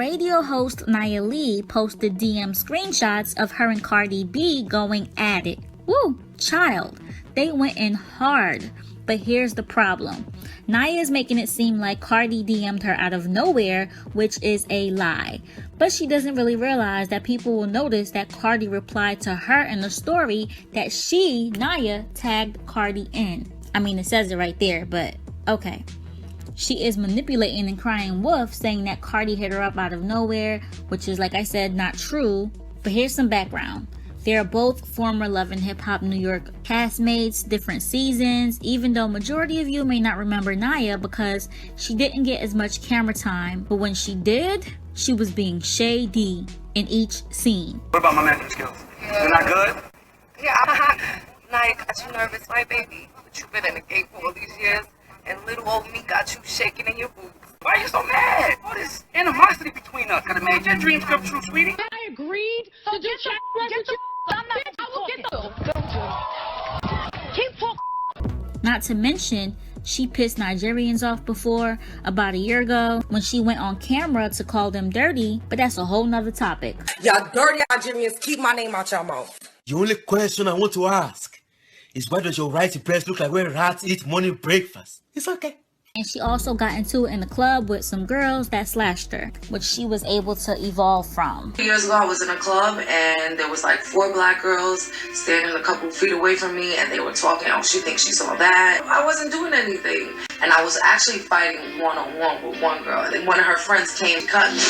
radio host Nia Lee posted DM screenshots of her and Cardi B going at it. Woo, child, they went in hard. But here's the problem. Nia is making it seem like Cardi DM'd her out of nowhere, which is a lie. But she doesn't really realize that people will notice that Cardi replied to her in the story that she, Nia, tagged Cardi in. I mean, it says it right there, but okay. She is manipulating and crying wolf, saying that Cardi hit her up out of nowhere, which is, like I said, not true. But here's some background. They are both former Love and Hip Hop New York castmates, different seasons, even though majority of you may not remember Nia because she didn't get as much camera time. But when she did, she was being shady in each scene. What about my management skills? They're not good? Yeah, Nia got you nervous, right, baby? But you've been in the game for all these years, and little old me got you shaking in your boots. Why are you so mad? All this animosity between us could have made your dreams come true, sweetie. I agreed to do chat with you. I'm not. I will get the. Keep talking. Not to mention, she pissed Nigerians off before, about a year ago, when she went on camera to call them dirty, but that's a whole nother topic. Y'all dirty Nigerians, keep my name out your mouth. The only question I want to ask is why does your rice press look like when rats eat morning breakfast? It's okay. And she also got into it in the club with some girls that slashed her, which she was able to evolve from. 2 years ago, I was in a club, and there was like 4 black girls standing a couple feet away from me, and they were talking, oh, she thinks she saw that. I wasn't doing anything. And I was actually fighting one-on-one with one girl, and then one of her friends came to cut me.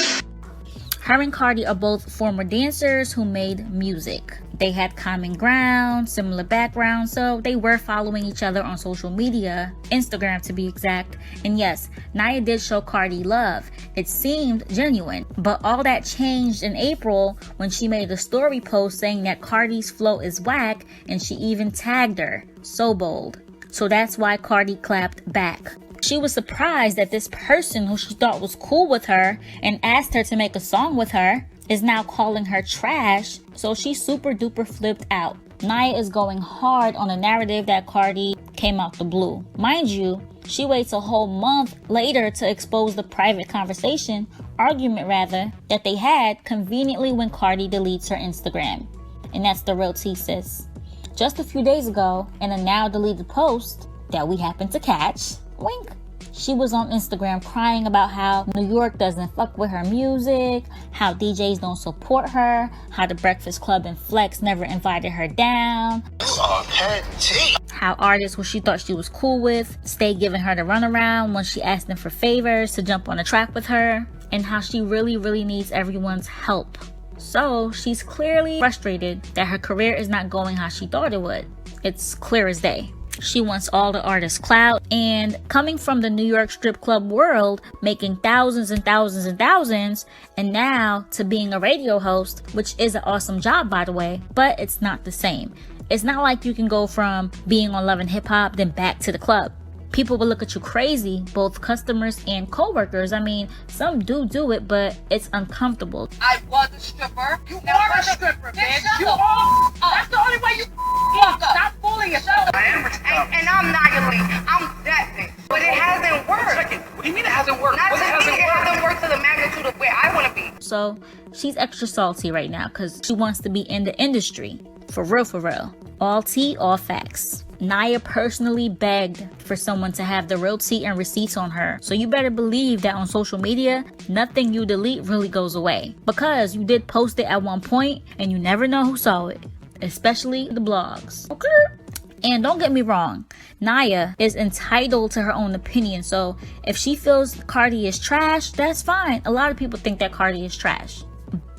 Her and Cardi are both former dancers who made music. They had common ground, similar backgrounds, so they were following each other on social media, Instagram to be exact. And yes, Nia did show Cardi love. It seemed genuine, but all that changed in April when she made a story post saying that Cardi's flow is whack, and she even tagged her. So bold. So that's why Cardi clapped back. She was surprised that this person who she thought was cool with her and asked her to make a song with her is now calling her trash, so she super duper flipped out. Nia is going hard on a narrative that Cardi came out the blue. Mind you, she waits a whole month later to expose the private argument that they had conveniently when Cardi deletes her Instagram. And that's the real tea, sis. Just a few days ago, in a now deleted post that we happened to catch, wink, she was on Instagram crying about how New York doesn't fuck with her music, how DJs don't support her, how the Breakfast Club and Flex never invited her down, how artists who she thought she was cool with stayed giving her the runaround when she asked them for favors to jump on a track with her, and how she really needs everyone's help. So she's clearly frustrated that her career is not going how she thought it would. It's clear as day. She wants all the artists' clout, and coming from the New York strip club world, making thousands and thousands and thousands, and now to being a radio host, which is an awesome job, by the way, but it's not the same. It's not like you can go from being on Love and Hip Hop then back to the club. People will look at you crazy, both customers and co-workers. I mean, some do it, but it's uncomfortable. I was a stripper. You are a stripper, bitch. You are. That's the only way you fuck. Stop fooling yourself. I am responsible. And I'm Nia Lee. I'm that bitch. But it hasn't worked. Second, what do you mean it hasn't worked? Not What to hasn't me, it worked? hasn't worked to the magnitude of where I want to be. So she's extra salty right now because she wants to be in the industry. For real. All tea, all facts. Nia personally begged for someone to have the real tea and receipts on her. So you better believe that on social media, nothing you delete really goes away. Because you did post it at one point and you never know who saw it. Especially the blogs. Okay? And don't get me wrong, Nia is entitled to her own opinion. So if she feels Cardi is trash, that's fine. A lot of people think that Cardi is trash.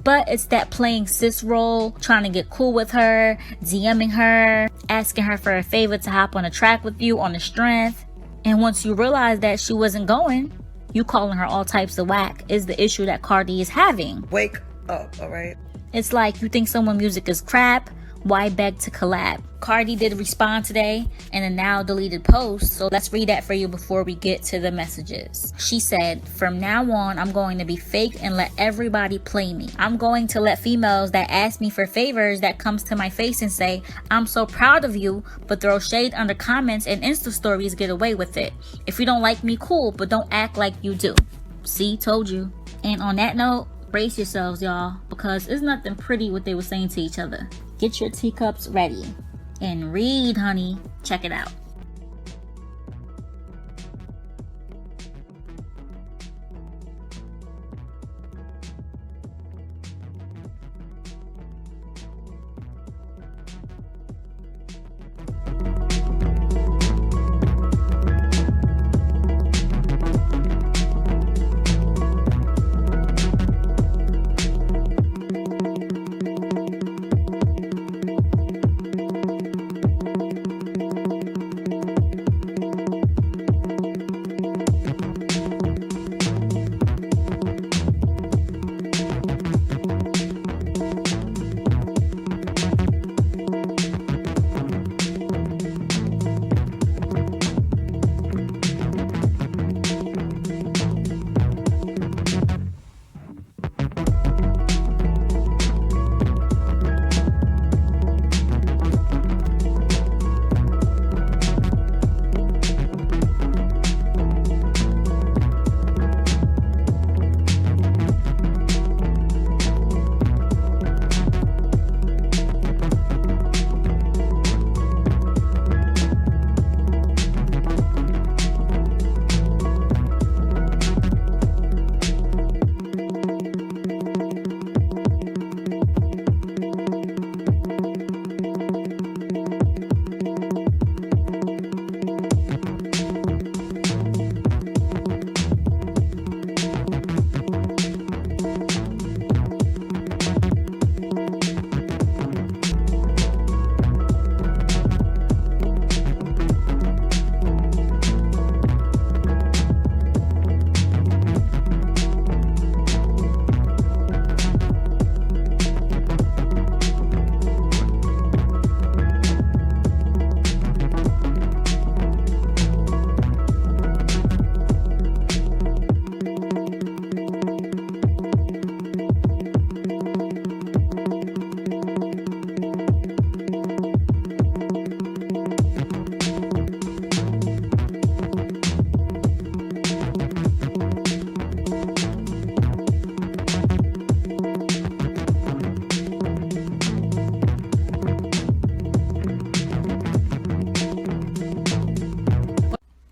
But it's that playing sis role, trying to get cool with her, DMing her, asking her for a favor to hop on a track with you on the strength. And once you realize that she wasn't going, you calling her all types of whack is the issue that Cardi is having. Wake up, alright? It's like you think someone's music is crap, why beg to collab? Cardi did respond today in a now deleted post, so let's read that for you before we get to the messages. She said, "From now on, I'm going to be fake and let everybody play me. I'm going to let females that ask me for favors that comes to my face and say, I'm so proud of you, but throw shade under comments and Insta stories get away with it. If you don't like me, cool, but don't act like you do." See, told you. And on that note, brace yourselves, y'all, because it's nothing pretty what they were saying to each other. Get your teacups ready and read, honey. Check it out.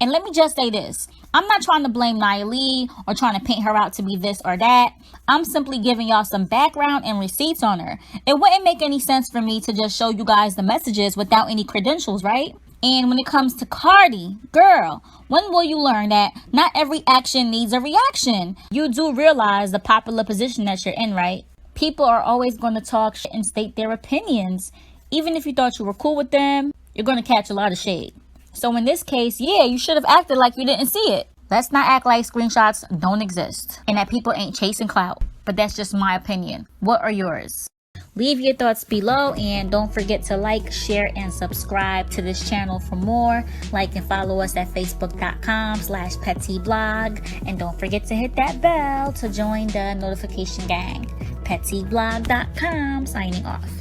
And let me just say this. I'm not trying to blame Nia Lee or trying to paint her out to be this or that. I'm simply giving y'all some background and receipts on her. It wouldn't make any sense for me to just show you guys the messages without any credentials, right? And when it comes to Cardi, girl, when will you learn that not every action needs a reaction? You do realize the popular position that you're in, right? People are always going to talk shit and state their opinions. Even if you thought you were cool with them, you're going to catch a lot of shade. So in this case, yeah, you should have acted like you didn't see it. Let's not act like screenshots don't exist and that people ain't chasing clout. But that's just my opinion. What are yours? Leave your thoughts below and don't forget to like, share, and subscribe to this channel for more. Like and follow us at facebook.com/pettyblog. And don't forget to hit that bell to join the notification gang. pettyblog.com signing off.